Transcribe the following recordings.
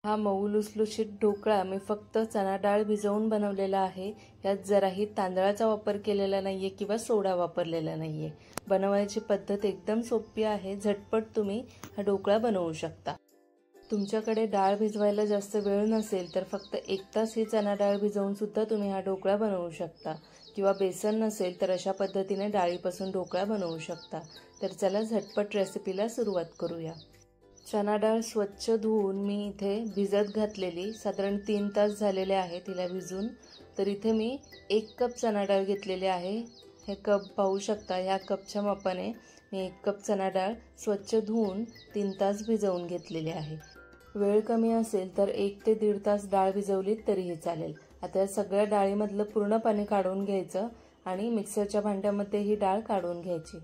हा मऊ लुसलुशीत ढोकळा मी फक्त चणा डाळ भिजवून बनवलेला आहे। यात जराही तांदळाचा वापर केलेला नाहीये किंवा सोडा वापरलेला नाहीये। बनवायची पद्धत एकदम सोपी आहे। झटपट तुम्ही हा ढोकळा बनवू शकता। तुमच्याकडे डाळ भिजवायला जास्त वेळ नसेल तर फक्त 1 तास ही चणा डाळ भिजवून सुद्धा तुम्ही हा ढोकळा बनवू शकता किंवा बेसन नसेल तर अशा पद्धतीने डाळीपासून ढोकळा बनवू शकता। तर चला झटपट रेसिपीला सुरुवात करूया। चणा डाळ स्वच्छ धुवून मी इथे भिजत घातलेली साधारण 3 तास झालेले आहे तिला भिजून। तर इथे मी 1 कप चणा डाळ घेतलेली आहे। हे कप पाहू शकता, या कपच्या मापाने मी 1 कप चणा डाळ स्वच्छ धुवून 3 तास भिजवून घेतलेली आहे। वेळ कमी असेल तर 1 ते 1.5 तास डाळ भिजवलीत तरीही चालेल। आता या सगळ्या डाळीमधलं पूर्ण पाणी काढून घ्यायचं आणि मिक्सरच्या भांड्यामध्ये ही डाळ काढून घ्यायची।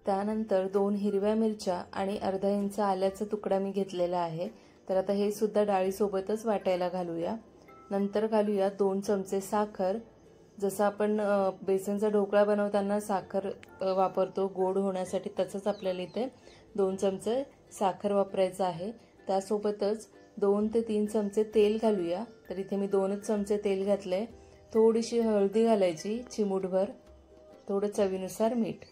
त्यानंतर 2 हिरव्या मिरच्या आणि अर्धा इंच आल्याचा तुकडा मी घेतलेला आहे। तर आता हे सुद्धा डाळीसोबतच वाटायला घालूया। नंतर घालूया 2 चमचे साखर। जसं आपण बेसनचा ढोकळा बनवताना साखर वापरतो गोड होण्यासाठी, तसंच आपल्याला इथे 2 चमचे साखर वापरायचं आहे। त्यासोबतच 2 ते 3 चमचे तेल घालूया। तर इथे मी 2च चमचे तेल घातले। थोडीशी हळदी घालायची चिमूटभर, थोडं चवीनुसार मीठ।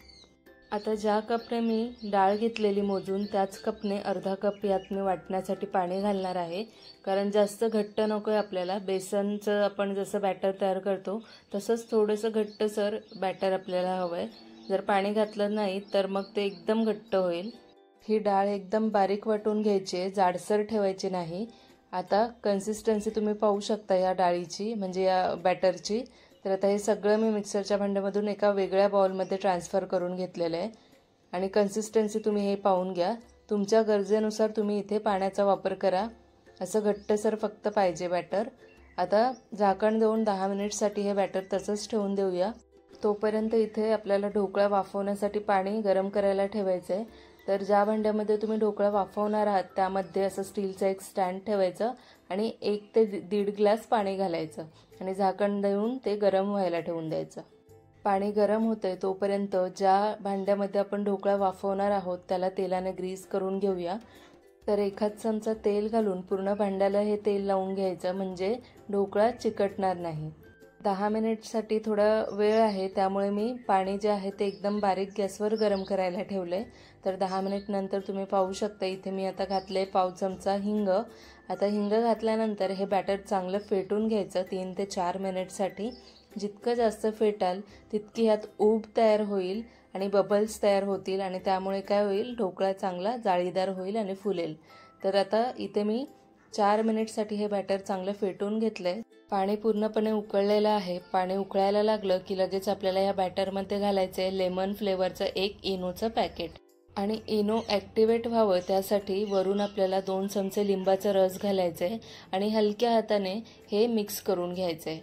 आता ज्या कपने मी डाळ घेतलेली मोजून त्याच कपने अर्धा कप यात मी वाटण्यासाठी पाणी घालणार आहे। कारण जास्त घट्ट नकोय आपल्याला। बेसनचं आपण जसं बॅटर तयार करतो तसंच थोडंसं घट्टसर बॅटर आपल्याला हवंय। जर पाणी घातलं नाही तर मग ते एकदम घट्ट होईल। ही डाळ एकदम बारीक वाटून घ्यायची, जाडसर ठेवायची नाही। आता कन्सिस्टन्सी तुम्ही पाहू शकता या डाळीची, म्हणजे या बॅटरची। तर आता हे सगळं मी मिक्सरच्या भांड्यामधून एका वेगळ्या बाउलमध्ये ट्रान्सफर करून घेतलेलं आहे। आणि कन्सिस्टन्सी तुम्ही हे पाहून घ्या। तुमच्या गरजेनुसार तुम्ही इथे पाण्याचा वापर करा। असं घट्टसर फक्त पाहिजे बॅटर। आता झाकण देऊन 10 मिनिटसाठी हे बॅटर तसंच ठेवून देऊया। तोपर्यंत इथे आपल्याला ढोकळा वाफवण्यासाठी पाणी गरम करायला ठेवायचं आहे। तर ज्या भांड्यामध्ये तुम्ही ढोकळा वाफवणार आहात त्यामध्ये असं स्टीलचं एक स्टँड ठेवायचं आणि 1 ते 1.5 ग्लास पाणी घालायचं आणि झाकण देऊन ते गरम व्हायला ठेवून द्यायचं। पाणी गरम होतंय तोपर्यंत ज्या भांड्यामध्ये आपण ढोकळा वाफवणार आहोत त्याला तेलाने ग्रीस करून घेऊया। तर 1 चमचा तेल घालून पूर्ण भांड्याला हे तेल लावून घ्यायचं, म्हणजे ढोकळा चिकटणार नाही। 10 मिनिटसाठी थोडा वेळ आहे, त्यामुळे मी पाणी जे आहे ते एकदम बारीक गॅसवर गरम करायला ठेवलंय। तर 10 मिनिट नंतर तुम्ही पाहू शकता इथे मी आता घातले पाव चमचा हिंग। आता हिंग घातल्यानंतर हे बॅटर चांगलं फेटून घ्यायचं 3 ते 4 मिनिटसाठी। जितकं जास्त फेटाल तितकी ह्यात ऊब तयार होईल आणि बबल्स तयार होतील आणि त्यामुळे काय होईल, ढोकळा चांगला जाळीदार होईल आणि फुलेल। तर आता इथे मी 4 मिनिटसाठी हे बॅटर चांगलं फेटून घेतलंय। पाणी पूर्णपणे उकळलेलं आहे। पाणी उकळायला लागलं की लगेच आपल्याला या बॅटरमध्ये घालायचंय लेमन फ्लेवरचं 1 इनोचं पॅकेट। आणि इनो ॲक्टिवेट व्हावं त्यासाठी वरून आपल्याला 2 चमचे लिंबाचा रस घालायचंय आणि हलक्या हाताने हे मिक्स करून घ्यायचंय।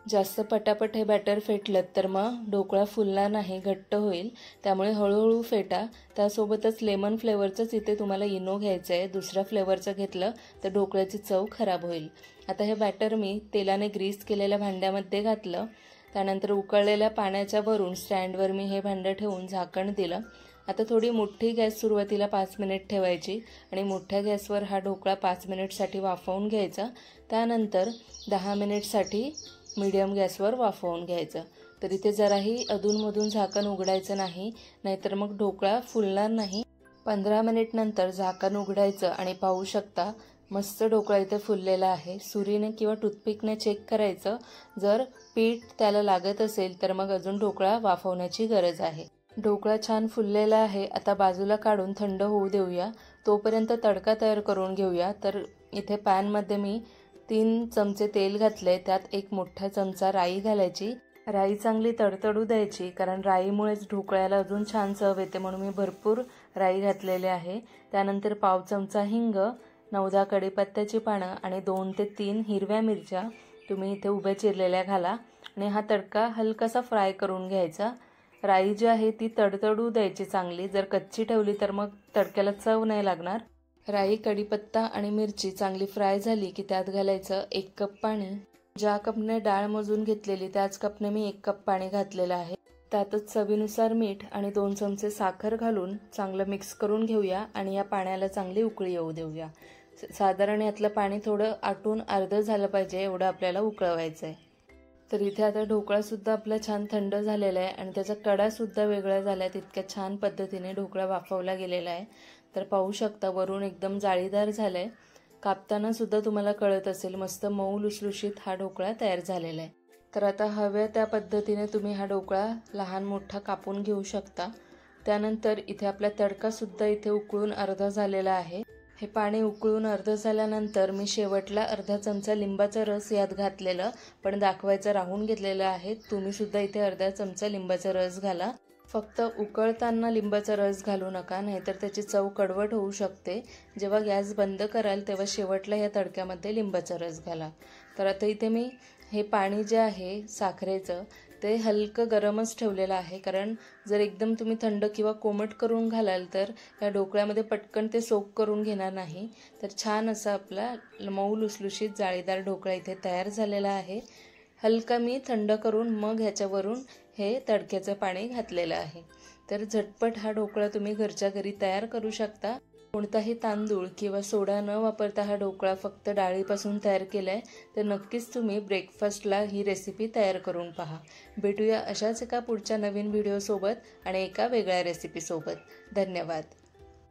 जास्त पटापट हे बॅटर फेटलं तर मग ढोकळा फुलणार नाही, घट्ट होईल। त्यामुळे हळूहळू फेटा। त्यासोबतच लेमन फ्लेवरचंच इथे तुम्हाला इनो घ्यायचं आहे। दुसऱ्या फ्लेवरचं घेतलं तर ढोकळ्याची चव खराब होईल। आता हे बॅटर मी तेलाने ग्रीस केलेल्या भांड्यामध्ये घातलं। त्यानंतर उकळलेल्या पाण्याच्या वरून स्टँडवर मी हे भांडं ठेवून झाकण दिलं। आता थोडी मोठी गॅस सुरुवातीला 5 मिनिट ठेवायची आणि मोठ्या गॅसवर हा ढोकळा 5 मिनिटसाठी वाफवून घ्यायचा। त्यानंतर 10 मिनिटसाठी मीडियम गॅसवर वाफवून घ्यायचं। तर इथे जराही अधूनमधून झाकण उघडायचं नाही, नाहीतर मग ढोकळा फुलणार नाही। 15 मिनिट नंतर झाकण उघडायचं आणि पाहू शकता मस्त ढोकळा इथे फुललेला आहे। सुरीने किंवा टूथपिकने चेक करायचं, जर पीठ त्याला लागत असेल तर मग अजून ढोकळा वाफवण्याची गरज आहे। ढोकळा छान फुललेला आहे। आता बाजूला काढून थंड होऊ देऊया। तोपर्यंत तडका तयार करून घेऊया। तर इथे पॅनमध्ये मी 3 चमचे तेल घातले। त्यात 1 मोठा चमचा राई घालायची। राई चांगली तडतडू द्यायची, कारण राईमुळेच ढोकळ्याला अजून छान चव येते, म्हणून मी भरपूर राई घातलेले आहे। त्यानंतर पाव चमचा हिंग, 9-10 कढीपत्त्याची पानं आणि 2 ते 3 हिरव्या मिरच्या तुम्ही इथे उभ्या चिरलेल्या घाला आणि हा तडका हलकासा फ्राय करून घ्यायचा। राई जी आहे ती तडतडू द्यायची चांगली, जर कच्ची ठेवली तर मग तडक्याला चव नाही लागणार। राई, कढीपत्ता आणि मिरची चांगली फ्राय झाली की त्यात घालायचं 1 कप पाणी। ज्या कपने डाळ मोजून घेतलेली त्याच कपने मी 1 कप पाणी घातलेलं आहे। त्यातच चवीनुसार मीठ आणि 2 चमचे साखर घालून चांगलं मिक्स करून घेऊया आणि या पाण्याला चांगली उकळी येऊ देऊया। साधारण यातलं पाणी थोडं आटून अर्धं झालं पाहिजे एवढं आपल्याला उकळवायचं आहे। तर इथे आता ढोकळासुद्धा आपला छान थंड झालेला आहे आणि त्याचा कडासुद्धा वेगळा झाला आहे। तितक्या छान पद्धतीने ढोकळा वाफवला गेलेला आहे। तर पाहू शकता वरून एकदम जाळीदार झाला आहे। कापताना सुद्धा तुम्हाला कळत असेल मस्त मऊ लुसलुशीत हा ढोकळा तयार झालेला आहे। तर आता हव्या त्या पद्धतीने तुम्ही हा ढोकळा लहान मोठा कापून घेऊ शकता। त्यानंतर इथे आपला तडकासुद्धा इथे उकळून अर्धा झालेला आहे। हे पाणी उकळून अर्धं झाल्यानंतर मी शेवटला अर्धा चमचा लिंबाचा रस यात घातलेलं पण दाखवायचं राहून घेतलेलं आहे। तुम्ही सुद्धा इथे अर्धा चमचा लिंबाचा रस घाला। फक्त उकळताना लिंबाचा रस घालू नका, नाहीतर त्याची चव कडवट होऊ शकते। जेव्हा गॅस बंद कराल तेव्हा शेवटला या तडक्यामध्ये लिंबाचा रस घाला। तर आता इथे मी हे पाणी जे आहे साखरेचं ते हलकं गरमच ठेवलेलं आहे, कारण जर एकदम तुम्ही थंड किंवा कोमट करून घालाल तर या ढोकळ्यामध्ये पटकन ते सोक करून घेणार नाही। तर छान असा आपला मऊ लुसलुशीत जाळीदार ढोकळा इथे तयार झालेला आहे। हलका मी थंड करून मग ह्याच्यावरून हे तडक्याचं पाणी घातलेलं आहे। तर झटपट हा ढोकळा तुम्ही घरच्या घरी तयार करू शकता। कोणताही तांदूळ किंवा सोडा न वापरता हा ढोकळा फक्त डाळीपासून तयार केला आहे। तर नक्कीच तुम्ही ब्रेकफास्टला ही रेसिपी तयार करून पहा। भेटूया अशाच एका पुढच्या नवीन व्हिडिओसोबत आणि एका वेगळ्या रेसिपीसोबत। धन्यवाद।